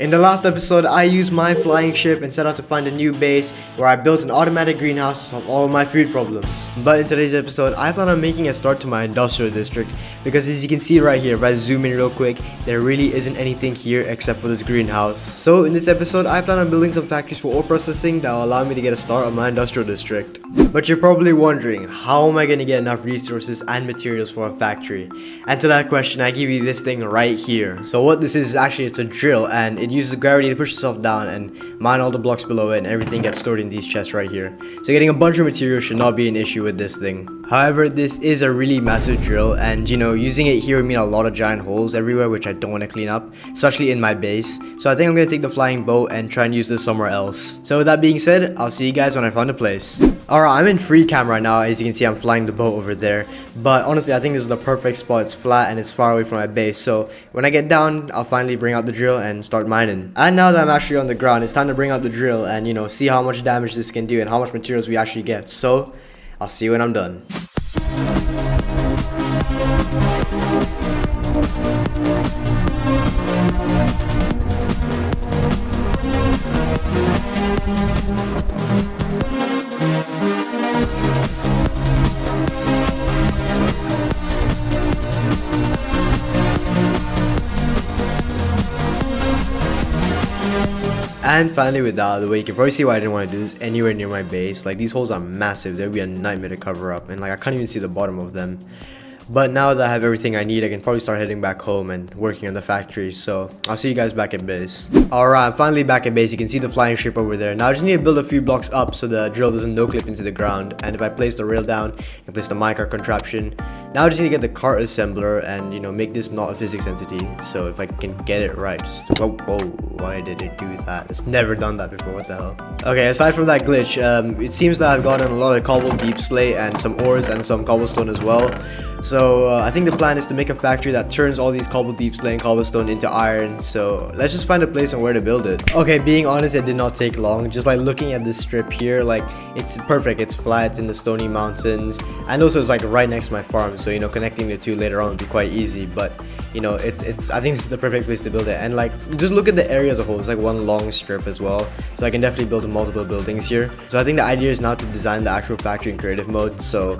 In the last episode, I used my flying ship and set out to find a new base where I built an automatic greenhouse to solve all of my food problems. But in today's episode, I plan on making a start to my industrial district because as you can see right here, if I zoom in real quick, there really isn't anything here except for this greenhouse. So in this episode, I plan on building some factories for ore processing that will allow me to get a start on my industrial district. But you're probably wondering, how am I going to get enough resources and materials for a factory? And to that question, I give you this thing right here. So what this is actually, it's a drill, and it uses gravity to push itself down and mine all the blocks below it, and everything gets stored in these chests right here. So getting a bunch of materials should not be an issue with this thing. However, this is a really massive drill, and using it here would mean a lot of giant holes everywhere, which I don't want to clean up, especially in my base. So I think I'm going to take the flying boat and try and use this somewhere else. So with that being said, I'll see you guys when I find a place. Alright, I'm in free cam right now. As you can see, I'm flying the boat over there. But honestly, I think this is the perfect spot. It's flat and it's far away from my base. So when I get down, I'll finally bring out the drill and start mining. And now that I'm actually on the ground, it's time to bring out the drill and see how much damage this can do and how much materials we actually get. So I'll see you when I'm done. And finally, with that out of the way, you can probably see why I didn't want to do this anywhere near my base. Like, these holes are massive. There would be a nightmare to cover up, and like I can't even see the bottom of them. But now that I have everything I need, I can probably start heading back home and working on the factory. So I'll see you guys back at base. Alright, I'm finally back at base. You can see the flying ship over there. Now I just need to build a few blocks up so the drill doesn't no-clip into the ground. And if I place the rail down, I can place the minecart contraption. Now I just need to get the cart assembler and make this not a physics entity. So if I can get it right, just whoa, why did it do that? It's never done that before, what the hell? Okay, aside from that glitch, it seems that I've gotten a lot of cobble deep slate and some ores and some cobblestone as well. So I think the plan is to make a factory that turns all these cobble deep slate and cobblestone into iron. So let's just find a place on where to build it. Okay, being honest, it did not take long. Just like looking at this strip here, like it's perfect. It's flat, it's in the stony mountains, and also it's like right next to my farm. So connecting the two later on would be quite easy. But it's I think this is the perfect place to build it. And like just look at the area as a whole. It's like one long strip as well. So I can definitely build multiple buildings here. So I think the idea is now to design the actual factory in creative mode. So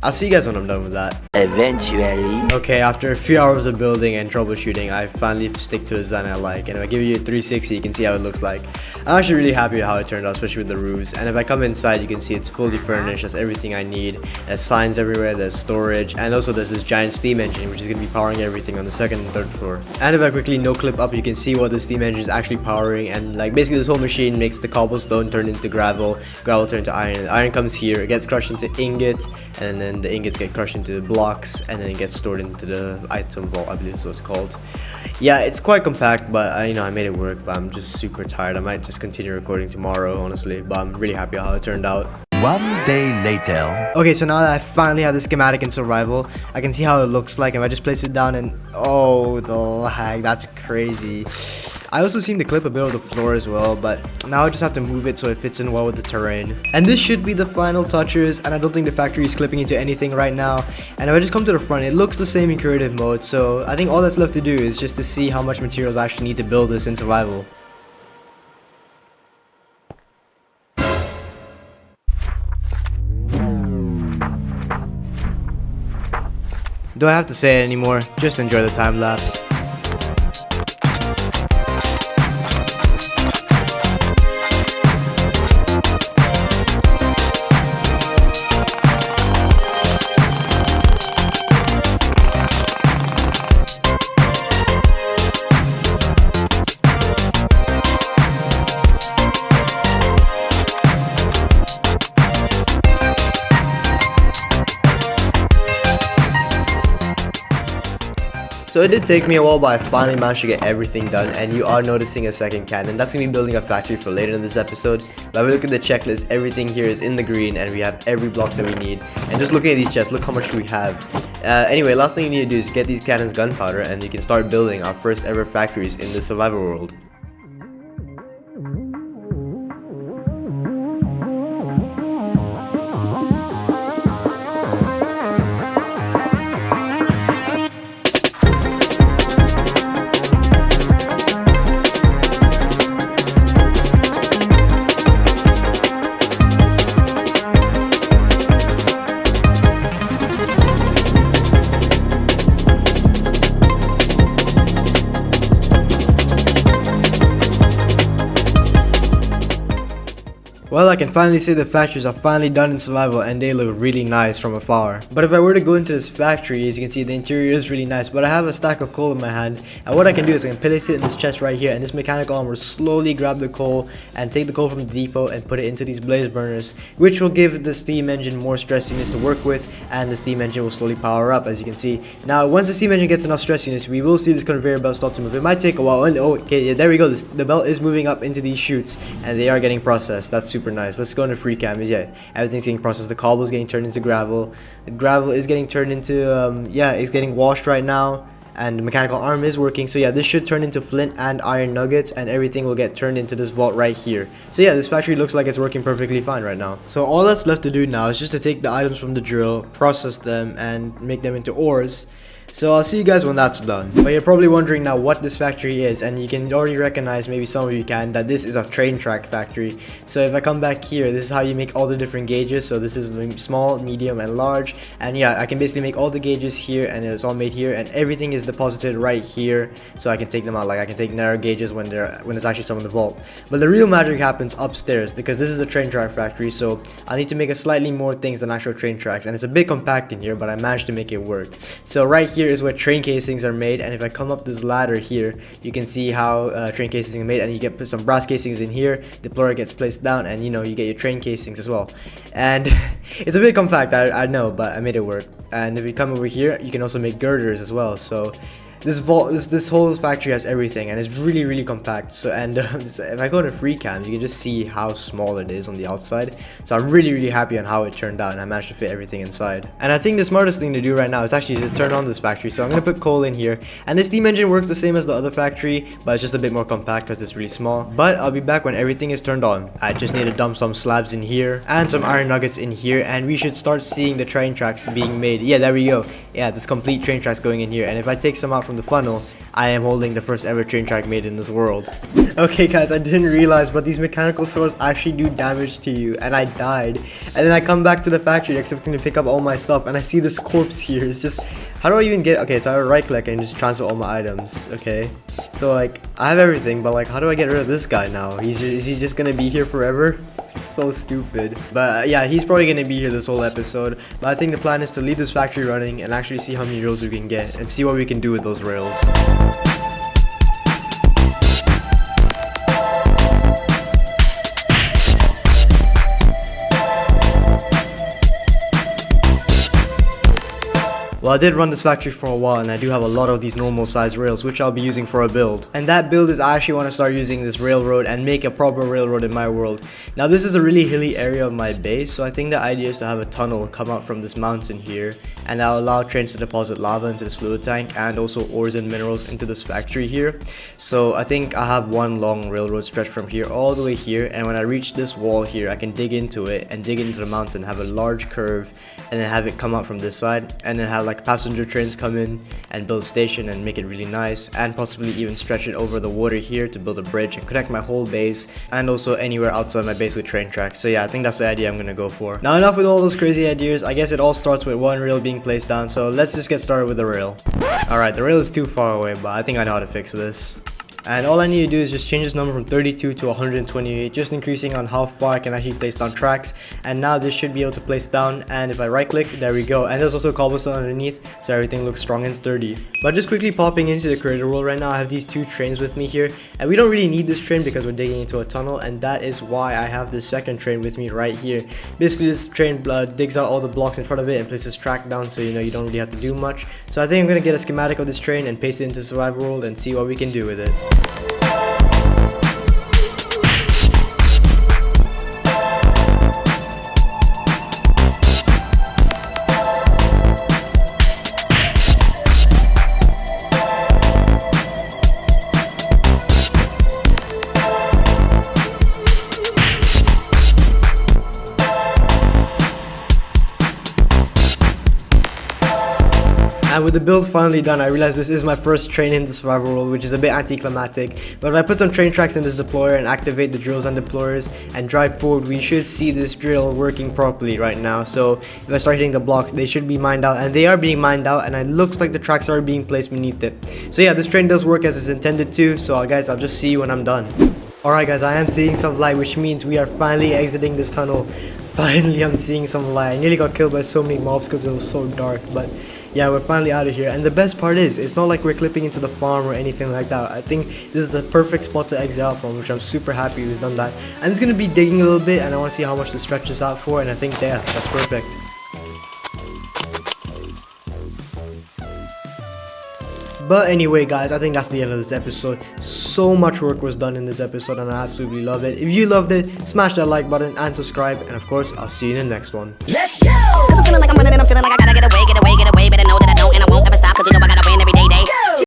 I'll see you guys when I'm done with that. Eventually. Okay, after a few hours of building and troubleshooting, I finally stick to a design I like. And if I give you a 360, you can see how it looks like. I'm actually really happy with how it turned out, especially with the roofs. And if I come inside, you can see it's fully furnished. There's everything I need. There's signs everywhere, there's storage, and also there's this giant steam engine, which is going to be powering everything on the second and third floor. And if I quickly no-clip up, you can see what the steam engine is actually powering. And like basically this whole machine makes the cobblestone turn into gravel, gravel turn into iron. Iron comes here, it gets crushed into ingots, and then the ingots get crushed into blocks, and then it gets stored into the item vault, I believe is what it's called. Yeah, it's quite compact, but I made it work. But I'm just super tired. I might just continue recording tomorrow, honestly, but I'm really happy how it turned out. One day later. Okay, so now that I finally have the schematic in survival, I can see how it looks like. If I just place it down and oh, the lag, that's crazy. I also seem to clip a bit of the floor as well, but now I just have to move it so it fits in well with the terrain. And this should be the final touches, and I don't think the factory is clipping into anything right now. And if I just come to the front, it looks the same in creative mode, so I think all that's left to do is just to see how much materials I actually need to build this in survival. Do I have to say it anymore? Just enjoy the time lapse. So it did take me a while, but I finally managed to get everything done, and you are noticing a second cannon. That's going to be building a factory for later in this episode. But if we look at the checklist, everything here is in the green, and we have every block that we need. And just looking at these chests, look how much we have. Anyway, last thing you need to do is get these cannons gunpowder, and you can start building our first ever factories in the survival world. Well, I can finally say the factories are finally done in survival and they look really nice from afar. But if I were to go into this factory, as you can see, the interior is really nice, but I have a stack of coal in my hand, and what I can do is I can place it in this chest right here, and this mechanical arm will slowly grab the coal and take the coal from the depot and put it into these blaze burners, which will give the steam engine more stress units to work with, and the steam engine will slowly power up, as you can see. Now, once the steam engine gets enough stress units, we will see this conveyor belt start to move. It might take a while, and okay, yeah, there we go. The belt is moving up into these chutes, and they are getting processed. That's super nice. Let's go into free cam. Yeah, everything's getting processed. The cobble is getting turned into gravel. The gravel is getting turned into yeah, it's getting washed right now, and the mechanical arm is working. So yeah, this should turn into flint and iron nuggets, and everything will get turned into this vault right here. So yeah, this factory looks like it's working perfectly fine right now. So all that's left to do now is just to take the items from the drill, process them, and make them into ores. So I'll see you guys when that's done. But you're probably wondering now what this factory is, and you can already recognize, maybe some of you can, that this is a train track factory. So if I come back here, this is how you make all the different gauges. So this is small, medium, and large, and yeah, I can basically make all the gauges here, and it's all made here, and everything is deposited right here, so I can take them out. Like I can take narrow gauges when it's actually some in the vault. But the real magic happens upstairs, because this is a train track factory, so I need to make a slightly more things than actual train tracks, and it's a bit compact in here, but I managed to make it work. So right here is where train casings are made, and if I come up this ladder here, you can see how train casings are made, and you get put some brass casings in here, the deployer gets placed down, and you know, you get your train casings as well. And it's a bit compact, I know, but I made it work. And if you come over here, you can also make girders as well. So this vault, this whole factory has everything, and it's really compact. So, and if I go into free cam, you can just see how small it is on the outside. So I'm really happy on how it turned out, and I managed to fit everything inside. And I think the smartest thing to do right now is actually just turn on this factory. So I'm gonna put coal in here, and the steam engine works the same as the other factory, but it's just a bit more compact because it's really small. But I'll be back when everything is turned on. I just need to dump some slabs in here and some iron nuggets in here, and we should start seeing the train tracks being made. Yeah, there we go. Yeah, this complete train tracks going in here, and if I take some out from the funnel, I am holding the first ever train track made in this world. Okay guys, I didn't realize, but these mechanical swords actually do damage to you, and I died. And then I come back to the factory expecting to pick up all my stuff, and I see this corpse here. It's just, how do I even get, okay, so I right click and just transfer all my items, okay? So like, I have everything, but like, how do I get rid of this guy now? Is he just gonna be here forever? So stupid. But yeah, he's probably gonna be here this whole episode. But I think the plan is to leave this factory running and actually see how many rails we can get and see what we can do with those rails. Well, I did run this factory for a while, and I do have a lot of these normal size rails, which I'll be using for a build. And that build is I actually want to start using this railroad and make a proper railroad in my world. Now this is a really hilly area of my base, so I think the idea is to have a tunnel come out from this mountain here, and I'll allow trains to deposit lava into this fluid tank and also ores and minerals into this factory here. So I think I have one long railroad stretch from here all the way here, and when I reach this wall here, I can dig into it and dig into the mountain, have a large curve, and then have it come out from this side, and then have like passenger trains come in and build a station and make it really nice, and possibly even stretch it over the water here to build a bridge and connect my whole base, and also anywhere outside my base with train tracks. So yeah, I think that's the idea I'm gonna go for. Now enough with all those crazy ideas. I guess it all starts with one rail being placed down, so let's just get started with the rail. Alright, the rail is too far away, but I think I know how to fix this. And all I need to do is just change this number from 32 to 128, just increasing on how far I can actually place down tracks. And now this should be able to place down, and if I right click, there we go. And there's also cobblestone underneath, so everything looks strong and sturdy. But just quickly popping into the creator world right now, I have these two trains with me here, and we don't really need this train because we're digging into a tunnel, and that is why I have this second train with me right here. Basically this train digs out all the blocks in front of it and places track down, so you know, you don't really have to do much. So I think I'm gonna get a schematic of this train and paste it into survival world and see what we can do with it. And with the build finally done, I realized this is my first train in the survival world, which is a bit anticlimactic. But if I put some train tracks in this deployer and activate the drills and deployers and drive forward, we should see this drill working properly right now. So if I start hitting the blocks, they should be mined out, and they are being mined out, and it looks like the tracks are being placed beneath it. So yeah, this train does work as it's intended to. So guys, I'll just see you when I'm done. Alright guys, I am seeing some light, which means we are finally exiting this tunnel. Finally, I'm seeing some light. I nearly got killed by so many mobs because it was so dark, but yeah, we're finally out of here. And the best part is, it's not like we're clipping into the farm or anything like that. I think this is the perfect spot to exit out from, which I'm super happy we've done that. I'm just going to be digging a little bit, and I want to see how much this stretches out for, and I think, yeah, that's perfect. But anyway guys, I think that's the end of this episode. So much work was done in this episode and I absolutely love it. If you loved it, smash that like button and subscribe, and of course, I'll see you in the next one. Let's go! Cause I'm feeling like I'm running and I'm feeling like I gotta get away, but I know that I don't and I won't ever stop, cause you know I gotta win every